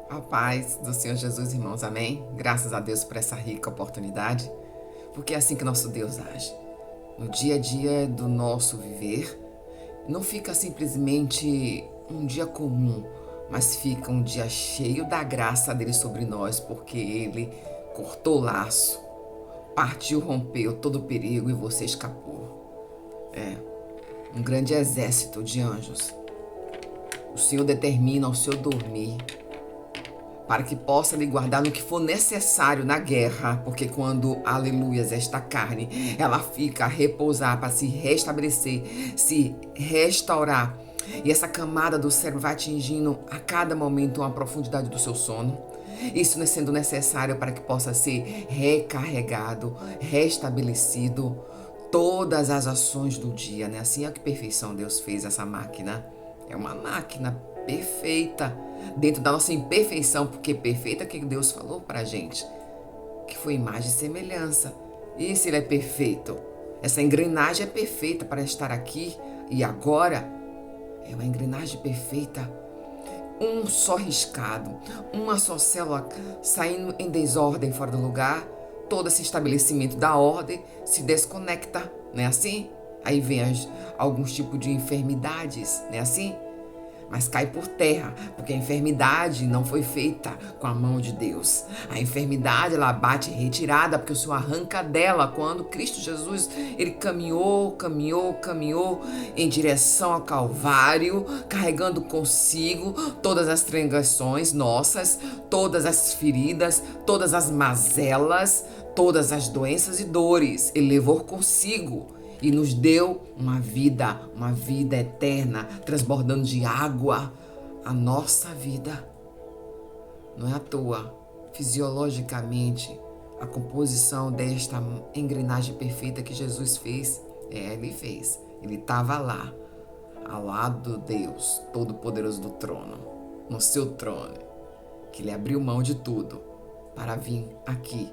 A paz do Senhor Jesus, irmãos, amém? Graças a Deus por essa rica oportunidade, porque é assim que nosso Deus age. No dia a dia do nosso viver, não fica simplesmente um dia comum, mas fica um dia cheio da graça dele sobre nós, porque ele cortou o laço, partiu, rompeu todo o perigo e você escapou. Um grande exército de anjos. O Senhor determina ao seu dormir para que possa lhe guardar no que for necessário na guerra, porque quando, aleluias, esta carne, ela fica a repousar para se restabelecer, se restaurar, e essa camada do cérebro vai atingindo a cada momento uma profundidade do seu sono, isso sendo necessário para que possa ser recarregado, restabelecido, todas as ações do dia, né? Assim é que perfeição Deus fez essa máquina. É uma máquina perfeita, dentro da nossa imperfeição, porque perfeita é que Deus falou pra gente, que foi imagem e semelhança. E se ele é perfeito, essa engrenagem é perfeita para estar aqui e agora, é uma engrenagem perfeita. Um só riscado, uma só célula saindo em desordem fora do lugar, todo esse estabelecimento da ordem se desconecta, não é assim? Aí vem alguns tipos de enfermidades, não é assim? Mas cai por terra, porque a enfermidade não foi feita com a mão de Deus. A enfermidade, ela bate retirada, porque o Senhor arranca dela quando Cristo Jesus, ele caminhou em direção ao Calvário, carregando consigo todas as transgressões nossas, todas as feridas, todas as mazelas, todas as doenças e dores. Ele levou consigo e nos deu uma vida eterna, transbordando de água a nossa vida. Não é à toa, fisiologicamente, a composição desta engrenagem perfeita que Jesus fez, ele fez. Ele estava lá, ao lado do Deus Todo-Poderoso do trono, no seu trono, que ele abriu mão de tudo para vir aqui.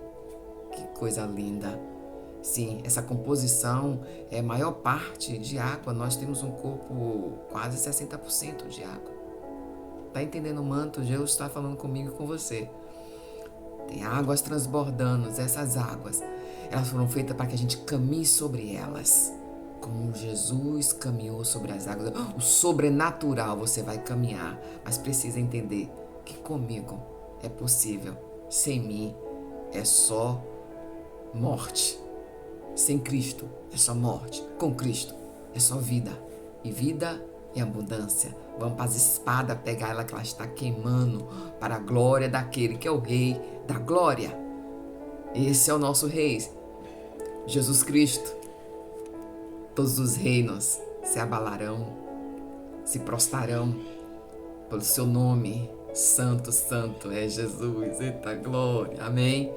Que coisa linda! Sim, essa composição é a maior parte de água. Nós temos um corpo quase 60% de água. Tá entendendo o manto? Deus está falando comigo e com você. Tem águas transbordando. Essas águas, elas foram feitas para que a gente caminhe sobre elas. Como Jesus caminhou sobre as águas. O sobrenatural você vai caminhar. Mas precisa entender que comigo é possível. Sem mim é só morte. Sem Cristo é só morte. Com Cristo é só vida. E vida é abundância. Vamos para as espadas pegar ela que ela está queimando para a glória daquele que é o Rei da glória. Esse é o nosso Rei, Jesus Cristo. Todos os reinos se abalarão, se prostrarão pelo seu nome. Santo, santo é Jesus. Eita glória. Amém.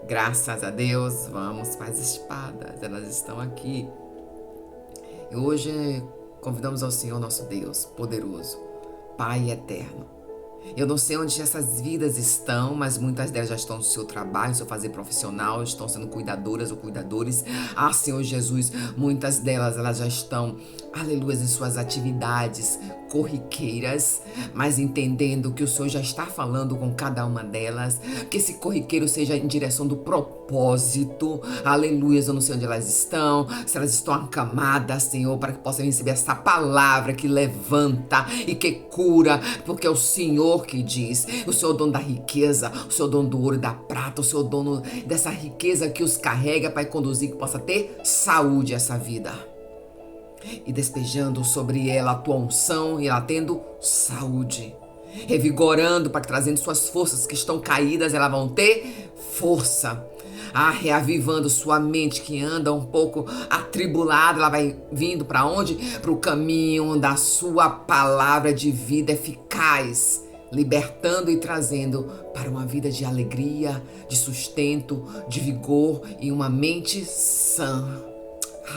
Graças a Deus, vamos para as espadas, elas estão aqui. E hoje convidamos ao Senhor nosso Deus poderoso, Pai eterno. Eu não sei onde essas vidas estão, mas muitas delas já estão no seu trabalho, no seu fazer profissional, estão sendo cuidadoras ou cuidadores. Ah, Senhor Jesus, muitas delas elas já estão, aleluia, em suas atividades corriqueiras, mas entendendo que o Senhor já está falando com cada uma delas, que esse corriqueiro seja em direção do propósito, aleluia, eu não sei onde elas estão, se elas estão acamadas, Senhor, para que possam receber essa palavra que levanta e que cura, porque é o Senhor que diz, o Senhor é o dono da riqueza, o Senhor é o dono do ouro e da prata, o Senhor é o dono dessa riqueza que os carrega para conduzir, que possa ter saúde essa vida. E despejando sobre ela a tua unção e ela tendo saúde. Revigorando para que trazendo suas forças que estão caídas, elas vão ter força. Ah, reavivando sua mente que anda um pouco atribulada, ela vai vindo para onde? Para o caminho da sua palavra de vida eficaz, libertando e trazendo para uma vida de alegria, de sustento, de vigor e uma mente sã.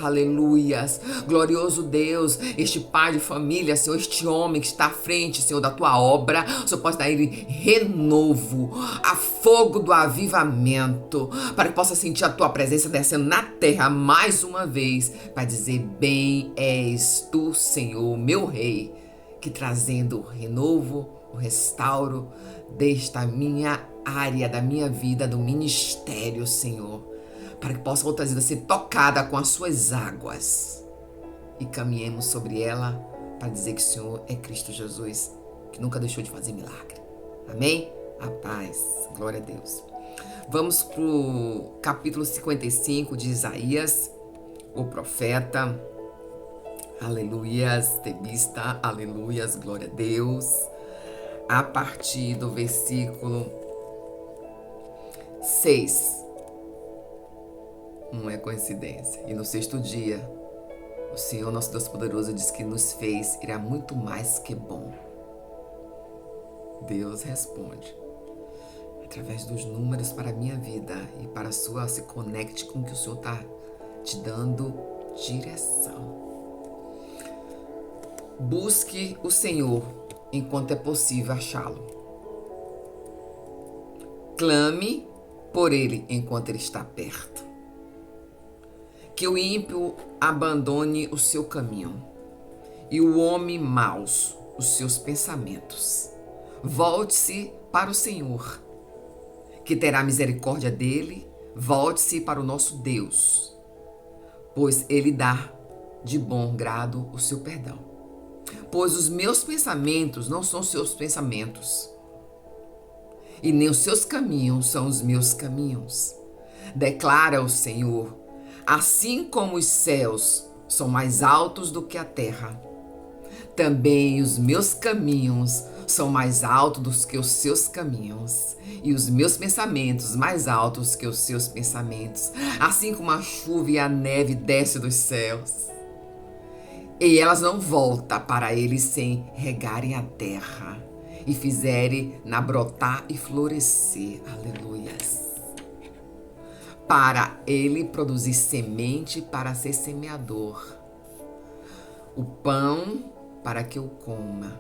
Aleluias, glorioso Deus, este pai de família, Senhor, este homem que está à frente, Senhor, da tua obra, o Senhor possa dar ele renovo, a fogo do avivamento, para que possa sentir a tua presença descendo na terra mais uma vez, para dizer, bem és tu, Senhor, meu rei, que trazendo renovo, o restauro desta minha área da minha vida, do ministério, Senhor, para que possa outra vida ser tocada com as suas águas e caminhemos sobre ela para dizer que o Senhor é Cristo Jesus, que nunca deixou de fazer milagre. Amém? A paz. Glória a Deus. Vamos para o capítulo 55 de Isaías, o profeta. Aleluias, tebista, aleluias, glória a Deus. A partir do versículo 6. Não é coincidência. E no sexto dia, o Senhor, nosso Deus poderoso, diz que nos fez, irá muito mais que bom. Deus responde através dos números para a minha vida e para a sua, se conecte com o que o Senhor está te dando direção. Busque o Senhor enquanto é possível achá-lo. Clame por Ele enquanto Ele está perto. Que o ímpio abandone o seu caminho e o homem maus os seus pensamentos. Volte-se para o Senhor, que terá misericórdia dele. Volte-se para o nosso Deus, pois Ele dá de bom grado o seu perdão. Pois os meus pensamentos não são seus pensamentos, e nem os seus caminhos são os meus caminhos. Declara o Senhor: assim como os céus são mais altos do que a terra, também os meus caminhos são mais altos do que os seus caminhos, e os meus pensamentos mais altos que os seus pensamentos. Assim como a chuva e a neve descem dos céus, e elas não voltam para ele sem regarem a terra e fizerem na brotar e florescer. Aleluias. Para ele produzir semente para ser semeador, o pão para que eu coma.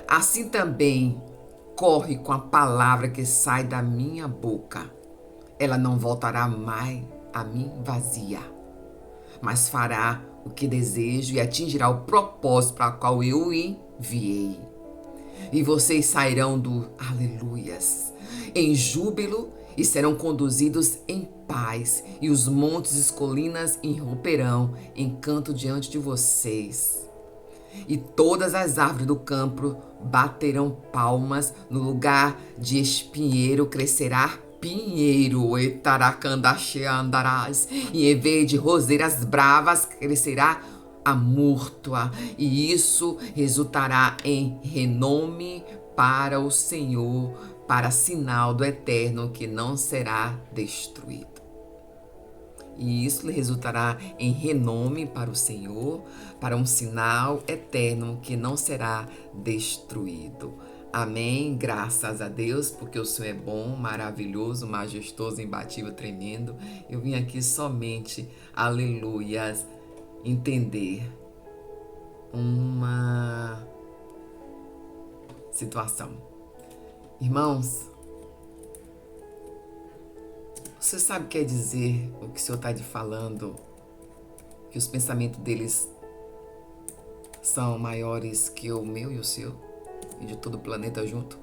Assim também corre com a palavra que sai da minha boca. Ela não voltará mais a mim vazia, mas fará o que desejo e atingirá o propósito para o qual eu o enviei. E vocês sairão do aleluias em júbilo e serão conduzidos em paz, e os montes e as colinas irromperão em canto diante de vocês. E todas as árvores do campo baterão palmas, no lugar de espinheiro crescerá pinheiro, e em vez de roseiras bravas crescerá a múrtua, e isso resultará em renome para o Senhor, para sinal do eterno que não será destruído. E isso resultará em renome para o Senhor, para um sinal eterno que não será destruído. Amém? Graças a Deus, porque o Senhor é bom, maravilhoso, majestoso, imbatível, tremendo. Eu vim aqui somente, aleluias, entender uma situação. Irmãos, você sabe o que quer dizer o que o Senhor está te falando? Que os pensamentos deles são maiores que o meu e o seu? E de todo o planeta junto?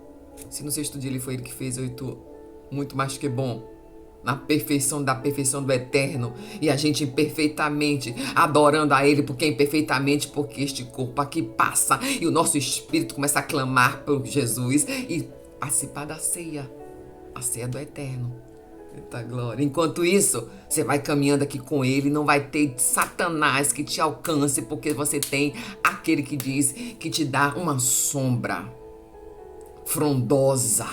Se no sexto dia ele foi ele que fez, eu e tu, muito mais que bom. Na perfeição da perfeição do eterno. E a gente imperfeitamente adorando a ele, porque imperfeitamente, porque este corpo aqui passa. E o nosso espírito começa a clamar por Jesus e participar da ceia. A ceia do eterno. Eita glória. Enquanto isso, você vai caminhando aqui com ele, não vai ter Satanás que te alcance, porque você tem aquele que diz que te dá uma sombra frondosa.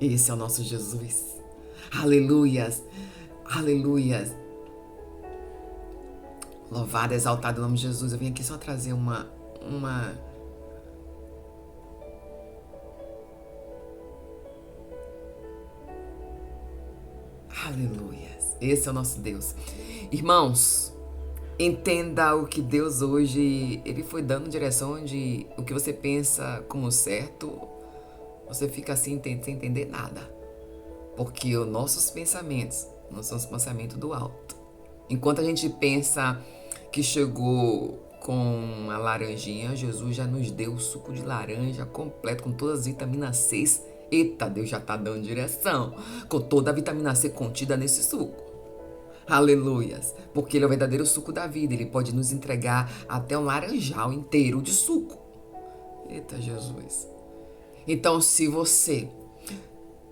Esse é o nosso Jesus. Aleluias, aleluias. Louvado, exaltado o nome de Jesus. Eu vim aqui só trazer uma aleluias. Esse é o nosso Deus. Irmãos, entenda o que Deus hoje, ele foi dando direção onde o que você pensa como certo, você fica assim sem entender nada. Porque os nossos pensamentos não são os pensamentos do alto. Enquanto a gente pensa que chegou com a laranjinha, Jesus já nos deu o suco de laranja completo, com todas as vitaminas C. Eita, Deus já tá dando direção, com toda a vitamina C contida nesse suco. Aleluias, porque ele é o verdadeiro suco da vida, ele pode nos entregar até um laranjal inteiro de suco. Eita, Jesus. Então, se você...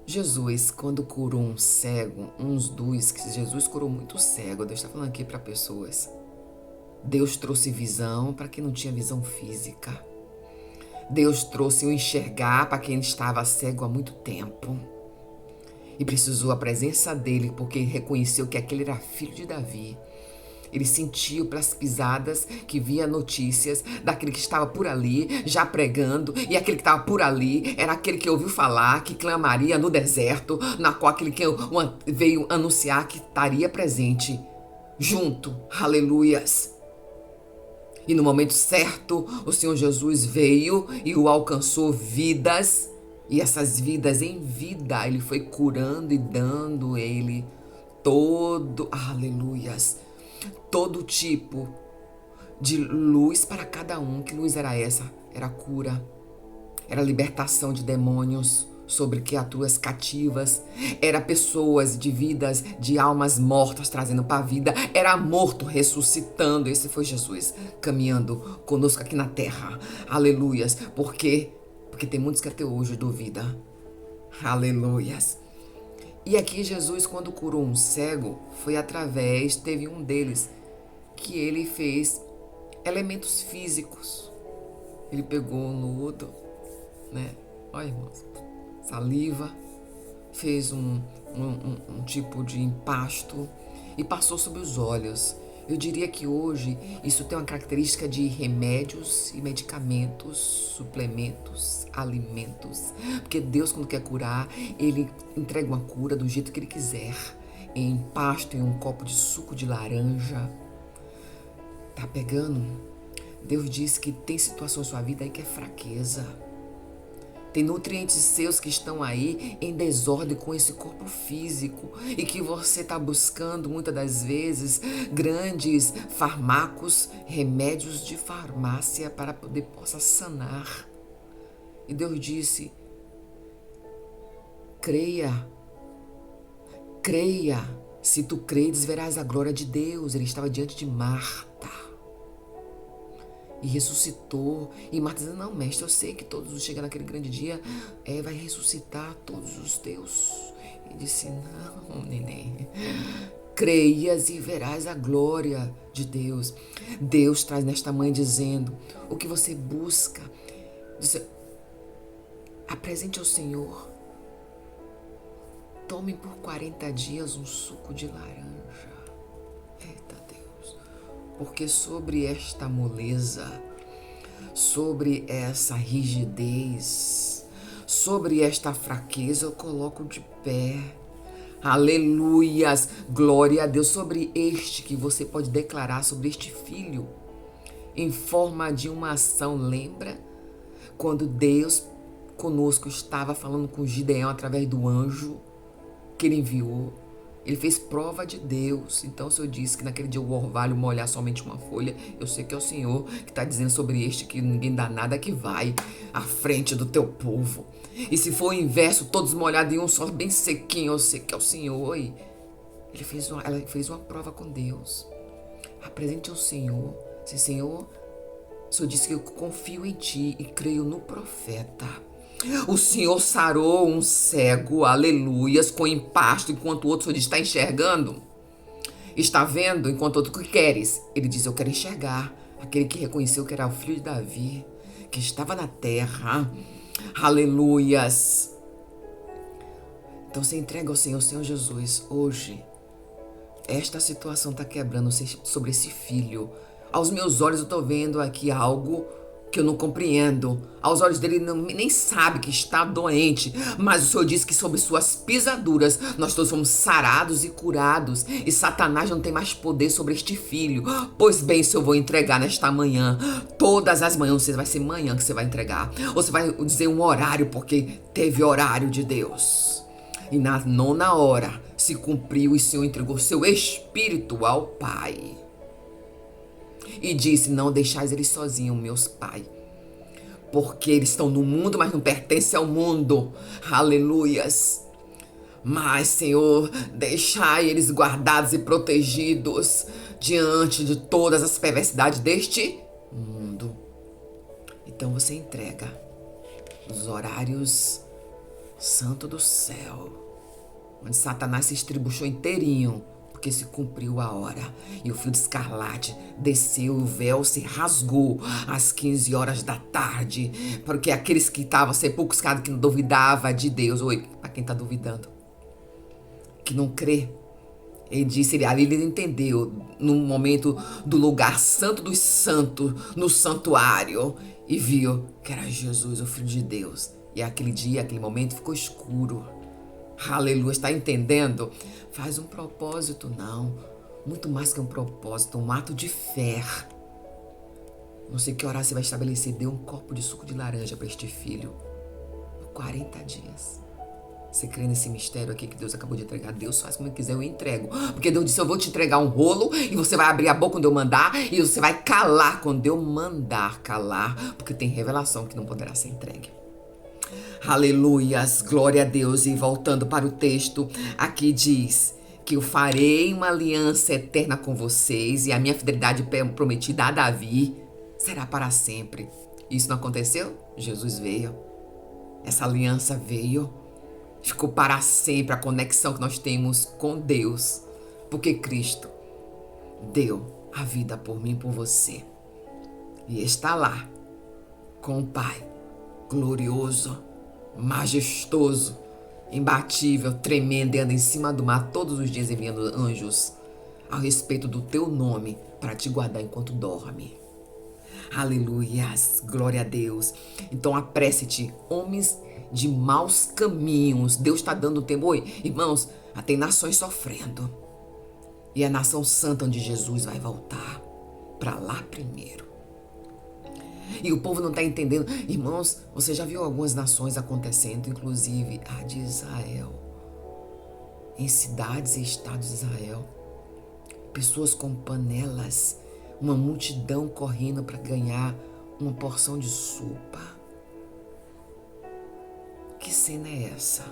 Jesus, quando curou um cego, uns dois, que Jesus curou muito cego, Deus está falando aqui para pessoas. Deus trouxe visão para quem não tinha visão física. Deus trouxe o enxergar para quem estava cego há muito tempo. E precisou a presença dele, porque reconheceu que aquele era filho de Davi. Ele sentiu pelas pisadas que via notícias daquele que estava por ali, já pregando, e aquele que estava por ali era aquele que ouviu falar, que clamaria no deserto, na qual aquele que veio anunciar que estaria presente, junto, aleluias. E no momento certo, o Senhor Jesus veio e o alcançou vidas, e essas vidas em vida, ele foi curando e dando ele todo, aleluias, todo tipo de luz para cada um. Que luz era essa? Era cura, era libertação de demônios sobre criaturas cativas, era pessoas de vidas, de almas mortas trazendo para a vida, era morto ressuscitando. Esse foi Jesus caminhando conosco aqui na terra, aleluias. Porque tem muitos que até hoje duvidam, aleluias. E aqui Jesus, quando curou um cego, foi através, teve um deles, que ele fez elementos físicos. Ele pegou um lodo, né? Olha, irmãos, saliva, fez um tipo de empasto e passou sobre os olhos. Eu diria que hoje isso tem uma característica de remédios e medicamentos, suplementos, alimentos. Porque Deus, quando quer curar, ele entrega uma cura do jeito que ele quiser. Em empasto, em um copo de suco de laranja. Tá pegando? Deus diz que tem situação na sua vida aí que é fraqueza. Tem nutrientes seus que estão aí em desordem com esse corpo físico e que você está buscando muitas das vezes grandes fármacos, remédios de farmácia para poder possa sanar. E Deus disse: creia, creia, se tu credes verás a glória de Deus. Ele estava diante de Marta e ressuscitou. E Marta dizendo: não, mestre, eu sei que todos chegam naquele grande dia, vai ressuscitar todos os teus. Ele disse: não, neném, creias e verás a glória de Deus. Deus traz nesta manhã dizendo: o que você busca, apresente ao Senhor. Tome por 40 dias um suco de laranja. Eita Deus. Porque sobre esta moleza, sobre essa rigidez, sobre esta fraqueza, eu coloco de pé. Aleluias, glória a Deus. Sobre este que você pode declarar, sobre este filho, em forma de uma ação. Lembra quando Deus conosco estava falando com Gideão através do anjo que ele enviou? Ele fez prova de Deus. Então, se eu disse que naquele dia o orvalho molhar somente uma folha, eu sei que é o Senhor que está dizendo sobre este que ninguém dá nada, que vai à frente do teu povo. E se for o inverso, todos molhados em um só, bem sequinho, eu sei que é o Senhor. E ela fez uma prova com Deus. Apresente ao Senhor. Se Senhor, o Senhor disse que eu confio em ti e creio no profeta. O Senhor sarou um cego, aleluias, com empasto, enquanto o outro só diz: está enxergando? Está vendo? Enquanto o outro: o que queres? Ele diz: eu quero enxergar. Aquele que reconheceu que era o filho de Davi, que estava na terra, aleluias. Então você entrega ao Senhor: Senhor Jesus, hoje esta situação está quebrando sobre esse filho. Aos meus olhos eu estou vendo aqui algo que eu não compreendo. Aos olhos dele nem sabe que está doente, mas o Senhor disse que sobre suas pisaduras nós todos fomos sarados e curados, e Satanás não tem mais poder sobre este filho. Pois bem, se eu vou entregar nesta manhã, todas as manhãs, vai ser manhã que você vai entregar, ou você vai dizer um horário, porque teve horário de Deus, e na 9ª hora se cumpriu, e o Senhor entregou seu espírito ao Pai. E disse: não deixais eles sozinhos, meus pais, porque eles estão no mundo, mas não pertencem ao mundo. Aleluias. Mas, Senhor, deixai eles guardados e protegidos diante de todas as perversidades deste mundo. Então você entrega os horários santo do céu, onde Satanás se estribuchou inteirinho, porque se cumpriu a hora. E o fio de escarlate desceu, o véu se rasgou às 15 horas da tarde, porque aqueles que estavam sepulcrados, que não duvidavam de Deus, oi, para quem está duvidando, que não crê, ele disse, ali ele entendeu, no momento do lugar santo dos santos, no santuário, e viu que era Jesus, o Filho de Deus. E aquele dia, aquele momento ficou escuro. Aleluia, está entendendo? Faz um propósito, não. Muito mais que um propósito, um ato de fé. Não sei que hora você vai estabelecer. Dê um copo de suco de laranja para este filho. Por 40 dias. Você crê nesse mistério aqui que Deus acabou de entregar? Deus faz como Ele quiser, eu entrego. Porque Deus disse, eu vou te entregar um rolo e você vai abrir a boca quando eu mandar e você vai calar quando eu mandar calar. Porque tem revelação que não poderá ser entregue. Aleluias, glória a Deus. E voltando para o texto, aqui diz que eu farei uma aliança eterna com vocês e a minha fidelidade prometida a Davi será para sempre. Isso não aconteceu? Jesus veio. Essa aliança veio. Ficou para sempre a conexão que nós temos com Deus. Porque Cristo deu a vida por mim e por você. E está lá com o Pai, glorioso, majestoso, imbatível, tremendo, e anda em cima do mar todos os dias enviando anjos a respeito do teu nome para te guardar enquanto dorme. Aleluias, glória a Deus. Então apresse-te, homens de maus caminhos. Deus está dando tempo. Oi, irmãos, tem nações sofrendo. E a nação santa onde Jesus vai voltar para lá primeiro. E o povo não está entendendo. Irmãos, você já viu algumas nações acontecendo, inclusive a de Israel. Em cidades e estados de Israel. Pessoas com panelas. Uma multidão correndo para ganhar uma porção de sopa. Que cena é essa?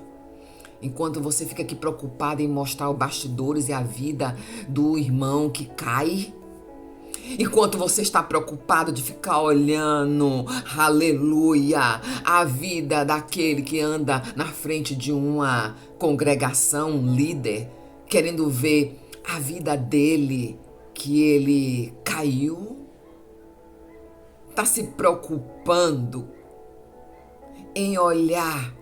Enquanto você fica aqui preocupado em mostrar os bastidores e a vida do irmão que cai. Enquanto você está preocupado de ficar olhando, aleluia, a vida daquele que anda na frente de uma congregação, um líder, querendo ver a vida dele, que ele caiu, está se preocupando em olhar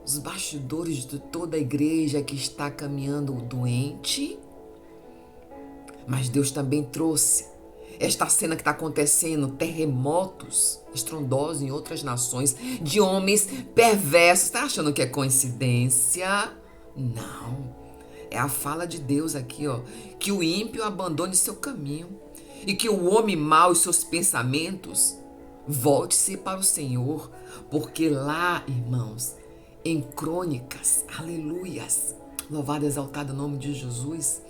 os bastidores de toda a igreja que está caminhando doente. Mas Deus também trouxe esta cena que está acontecendo, terremotos estrondosos em outras nações, de homens perversos. Está achando que é coincidência? Não. É a fala de Deus aqui, ó, que o ímpio abandone seu caminho e que o homem mau e seus pensamentos volte-se para o Senhor, porque lá, irmãos, em Crônicas, aleluias, louvado e exaltado o nome de Jesus,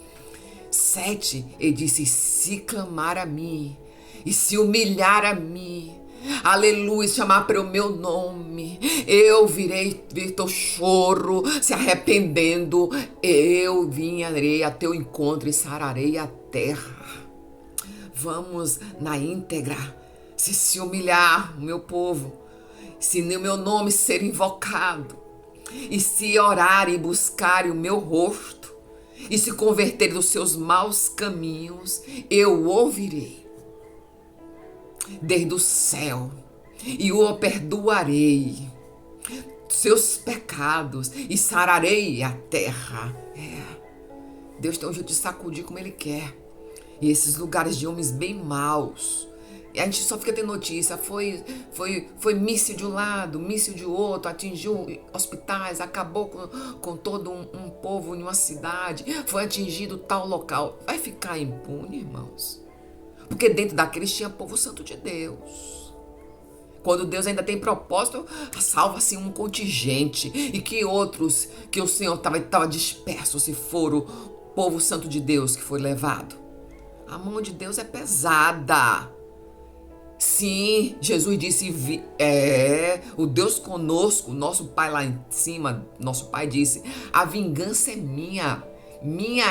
7, ele disse, se clamar a mim e se humilhar a mim, aleluia, chamar para o meu nome, eu virei teu choro, se arrependendo, eu virei a teu encontro e sararei a terra. Vamos na íntegra, se humilhar, meu povo, se o meu nome ser invocado, e se orarem e buscarem o meu rosto, e se converterem dos seus maus caminhos, eu ouvirei desde o céu e o perdoarei seus pecados e sararei a terra. Deus tem um jeito de sacudir como Ele quer. E esses lugares de homens bem maus, e a gente só fica tendo notícia, foi míssil de um lado, míssil de outro, atingiu hospitais, acabou com todo um povo em uma cidade, foi atingido tal local. Vai ficar impune, irmãos? Porque dentro daqueles tinha povo santo de Deus. Quando Deus ainda tem propósito, salva-se um contingente, e que outros, que o Senhor estava disperso, se for o povo santo de Deus que foi levado. A mão de Deus é pesada. Sim, Jesus disse, o Deus conosco, nosso Pai lá em cima, nosso Pai disse, a vingança é minha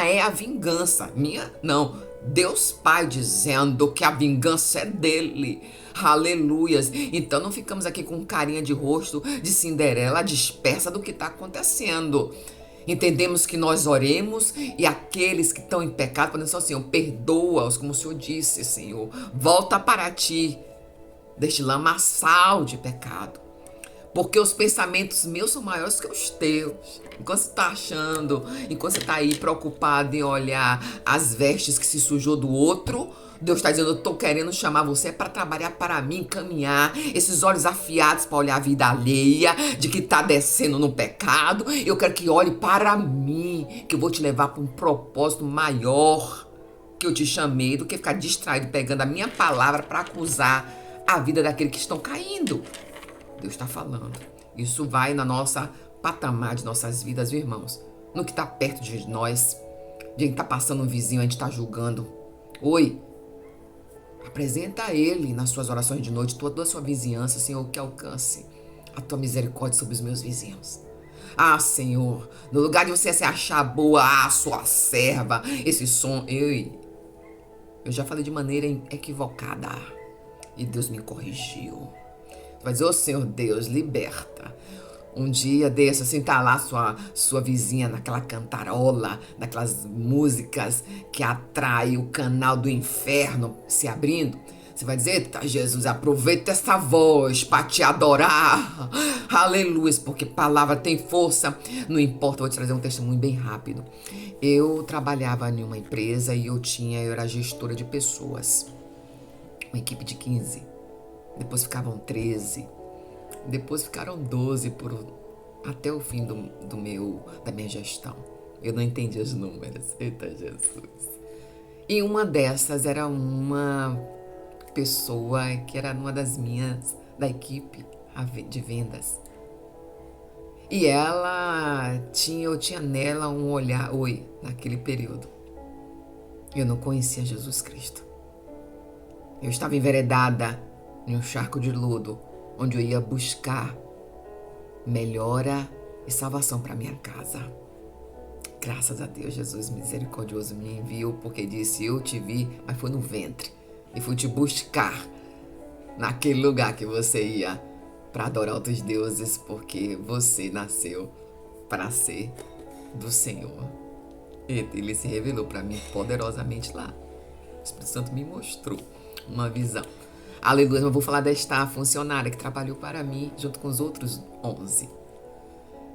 é a vingança, minha não, Deus Pai dizendo que a vingança é dele, aleluias. Então não ficamos aqui com carinha de rosto de Cinderela dispersa do que está acontecendo. Entendemos que nós oremos e aqueles que estão em pecado podem dizer assim, perdoa-os, como o Senhor disse, Senhor. Volta para ti deste lamaçal de pecado. Porque os pensamentos meus são maiores que os teus. Enquanto você está achando, enquanto você está aí preocupado em olhar as vestes que se sujou do outro, Deus está dizendo, eu estou querendo chamar você para trabalhar para mim, caminhar, esses olhos afiados para olhar a vida alheia, de que está descendo no pecado. Eu quero que olhe para mim, que eu vou te levar para um propósito maior que eu te chamei, do que ficar distraído pegando a minha palavra para acusar a vida daqueles que estão caindo. Deus está falando. Isso vai na nossa patamar de nossas vidas, viu, irmãos? No que está perto de nós, de quem está passando um vizinho, a gente está julgando. Oi, apresenta a Ele nas suas orações de noite, toda a sua vizinhança, Senhor, que alcance a tua misericórdia sobre os meus vizinhos. Ah, Senhor, no lugar de você se achar boa, sua serva, esse som, eu já falei de maneira equivocada e Deus me corrigiu. Vai dizer, Senhor Deus, liberta. Um dia desse, assim, tá lá sua vizinha naquela cantarola, naquelas músicas que atrai o canal do inferno se abrindo. Você vai dizer, tá, Jesus, aproveita essa voz para te adorar. Aleluia, porque palavra tem força. Não importa, vou te trazer um testemunho bem rápido. Eu trabalhava em uma empresa e eu era gestora de pessoas. Uma equipe de 15. Depois ficavam 13. Depois ficaram 12 até o fim da minha gestão. Eu não entendi os números. Eita Jesus. E uma dessas era uma pessoa que era uma das minhas, da equipe de vendas. E eu tinha nela um olhar, naquele período. Eu não conhecia Jesus Cristo. Eu estava enveredada em um charco de lodo, onde eu ia buscar melhora e salvação para minha casa. Graças a Deus, Jesus misericordioso me enviou, porque disse, eu te vi, mas foi no ventre. E fui te buscar naquele lugar que você ia para adorar outros deuses, porque você nasceu para ser do Senhor. E Ele se revelou para mim poderosamente lá. O Espírito Santo me mostrou uma visão. Aleluia, eu vou falar desta funcionária que trabalhou para mim junto com os outros 11.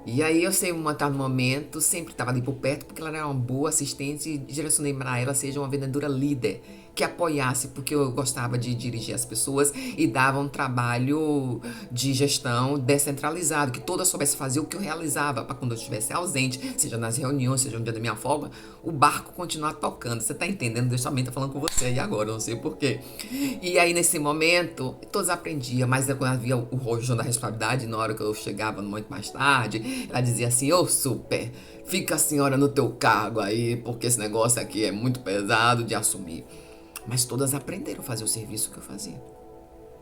E aí eu sei no momento, sempre estava ali por perto, porque ela era uma boa assistente e direcionei para ela seja uma vendedora líder, que apoiasse, porque eu gostava de dirigir as pessoas e dava um trabalho de gestão descentralizado, que toda soubesse fazer o que eu realizava, para quando eu estivesse ausente, seja nas reuniões, seja no dia da minha folga, o barco continuar tocando. Você tá entendendo? Deus também tá falando com você aí agora, não sei porquê. E aí nesse momento, todos aprendiam, mas quando havia o rojão da responsabilidade, na hora que eu chegava muito mais tarde, ela dizia assim, super, fica a senhora no teu cargo aí, porque esse negócio aqui é muito pesado de assumir. Mas todas aprenderam a fazer o serviço que eu fazia.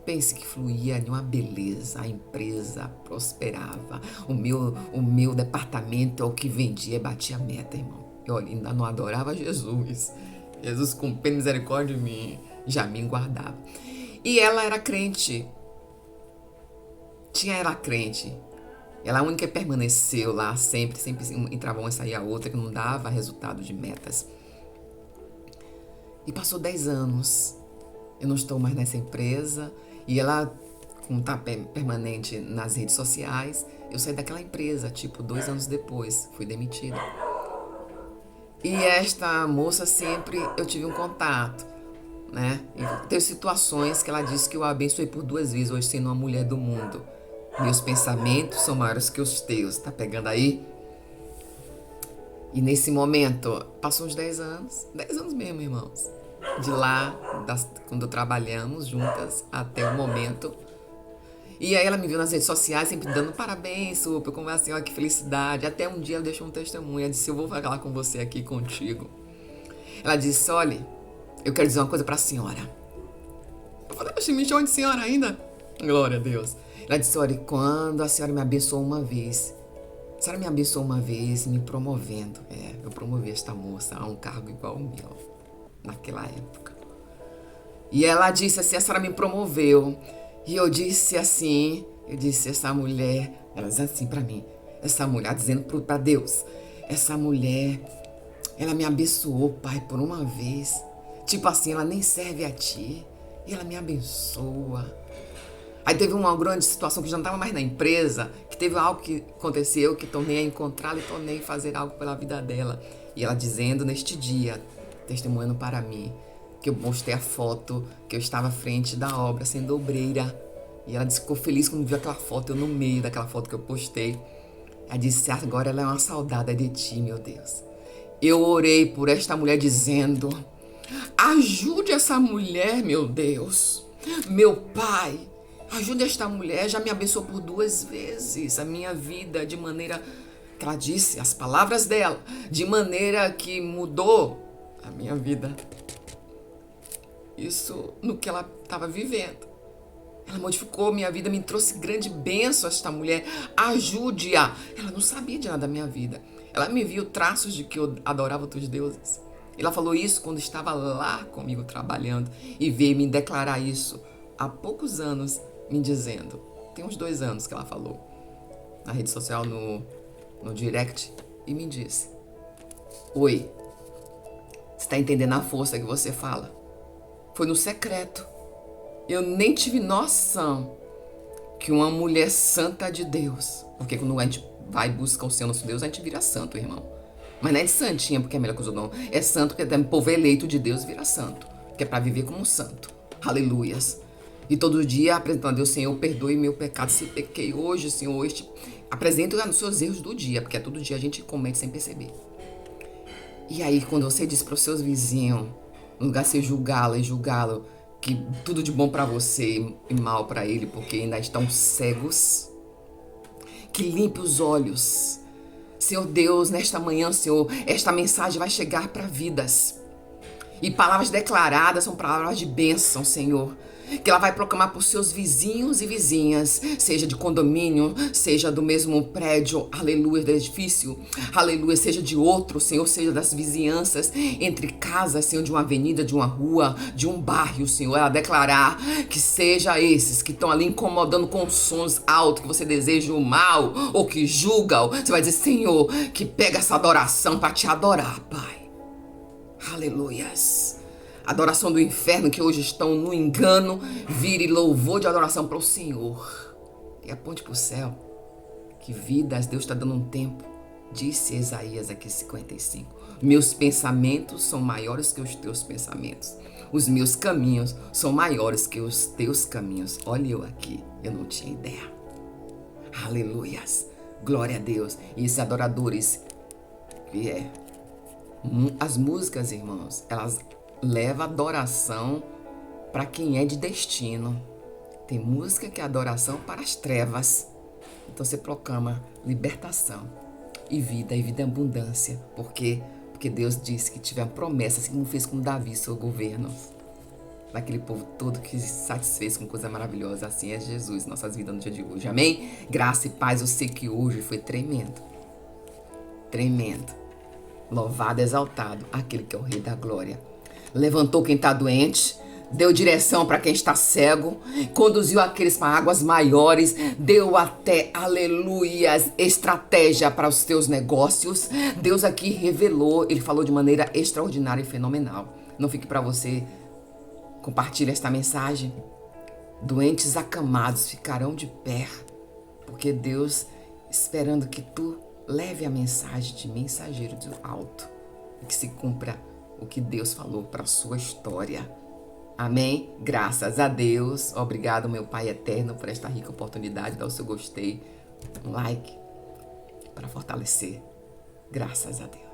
Pense que fluía de uma beleza, a empresa prosperava, o meu departamento é o que vendia e batia a meta, irmão. Eu ainda não adorava Jesus. Jesus com pena e misericórdia de mim, já me guardava. E ela era crente. Ela crente. Ela é a única que permaneceu lá, sempre entrava uma e saía outra, que não dava resultado de metas. E passou 10 anos. Eu não estou mais nessa empresa. E ela, como está permanente nas redes sociais, eu saí daquela empresa, 2 anos depois, fui demitida. E esta moça sempre eu tive um contato, né? E teve situações que ela disse que eu a abençoei por 2 vezes, hoje sendo uma mulher do mundo. Meus pensamentos são maiores que os teus. Tá pegando aí? E nesse momento, passou uns 10 anos. 10 anos mesmo, irmãos. De lá, quando trabalhamos juntas, até o momento. E aí ela me viu nas redes sociais, sempre dando parabéns, super, como assim, olha que felicidade. Até um dia ela deixou um testemunho, ela disse, eu vou falar com você aqui contigo. Ela disse, olha, eu quero dizer uma coisa para a senhora. Eu falei, oxe, me chama de senhora ainda? Glória a Deus. Ela disse, olha, quando a senhora me abençoou uma vez, a senhora me abençoou uma vez me promovendo. Eu promovi esta moça a um cargo igual ao meu, naquela época. E ela disse assim, a senhora me promoveu. E eu disse assim, essa mulher, ela diz assim pra mim, essa mulher, dizendo pra Deus, essa mulher, ela me abençoou, Pai, por uma vez. Tipo assim, ela nem serve a ti, e ela me abençoa. Aí teve uma grande situação que já não estava mais na empresa, que teve algo que aconteceu, que tornei a encontrá-la e tornei a fazer algo pela vida dela. E ela dizendo neste dia, testemunhando para mim, que eu postei a foto, que eu estava à frente da obra, sendo obreira. E ela disse que ficou feliz quando viu aquela foto, eu no meio daquela foto que eu postei. Ela disse, agora ela é uma saudade de ti, meu Deus. Eu orei por esta mulher dizendo, ajude essa mulher, meu Deus. Meu Pai, ajude esta mulher, já me abençoou por 2 vezes a minha vida, de maneira que ela disse, as palavras dela, de maneira que mudou a minha vida. Isso no que ela estava vivendo. Ela modificou minha vida, me trouxe grande bênção esta mulher. Ajude-a. Ela não sabia de nada da minha vida. Ela me viu traços de que eu adorava outros deuses. Ela falou isso quando estava lá comigo trabalhando e veio me declarar isso há poucos anos, me dizendo. Tem uns 2 anos que ela falou na rede social, no direct, e me disse, oi, você está entendendo a força que você fala? Foi no secreto. Eu nem tive noção que uma mulher santa de Deus, porque quando a gente vai buscar o Senhor nosso Deus, a gente vira santo, irmão. Mas não é de santinha porque é melhor que os outros, não. É santo porque é povo eleito de Deus vira santo, que é para viver como um santo. Aleluias. E todo dia apresentando a Deus, Senhor, perdoe meu pecado se pequei hoje, Senhor. Apresento os seus erros do dia, porque todo dia a gente comete sem perceber. E aí, quando você diz para os seus vizinhos, no lugar de você julgá-la e julgá-lo, que tudo de bom para você e mal para ele, porque ainda estão cegos, que limpe os olhos. Senhor Deus, nesta manhã, Senhor, esta mensagem vai chegar para vidas. E palavras declaradas são palavras de bênção, Senhor. Que ela vai proclamar por seus vizinhos e vizinhas, seja de condomínio, seja do mesmo prédio, aleluia, do edifício, aleluia, seja de outro, Senhor, seja das vizinhanças, entre casas, Senhor, de uma avenida, de uma rua, de um bairro, Senhor, ela declarar que seja esses que estão ali incomodando com sons altos, que você deseja o mal, ou que julgam, você vai dizer, Senhor, que pega essa adoração para te adorar, Pai. Aleluias. Adoração do inferno que hoje estão no engano, vire louvor de adoração para o Senhor. E aponte para o céu. Que vidas, Deus está dando um tempo. Disse Isaías aqui 55. Meus pensamentos são maiores que os teus pensamentos. Os meus caminhos são maiores que os teus caminhos. Olha eu aqui, eu não tinha ideia. Aleluias. Glória a Deus. E esses adoradores, que as músicas, irmãos, elas leva adoração para quem é de destino. Tem música que é adoração para as trevas. Então você proclama libertação e vida em abundância. Por quê? Porque Deus disse que tiver uma promessa, assim como fez com Davi, seu governo. Daquele povo todo que se satisfez com coisa maravilhosa. Assim é Jesus, nossas vidas no dia de hoje. Amém? Graça e paz, eu sei que hoje foi tremendo. Tremendo. Louvado, exaltado, aquele que é o Rei da Glória. Levantou quem está doente, deu direção para quem está cego, conduziu aqueles para águas maiores, deu até, aleluias, estratégia para os teus negócios. Deus aqui revelou, ele falou de maneira extraordinária e fenomenal. Não fique para você, compartilhe esta mensagem. Doentes acamados ficarão de pé, porque Deus esperando que tu leve a mensagem de mensageiro do alto e que se cumpra o que Deus falou para a sua história. Amém? Graças a Deus. Obrigado, meu Pai eterno, por esta rica oportunidade. Dá o seu gostei, um like para fortalecer. Graças a Deus.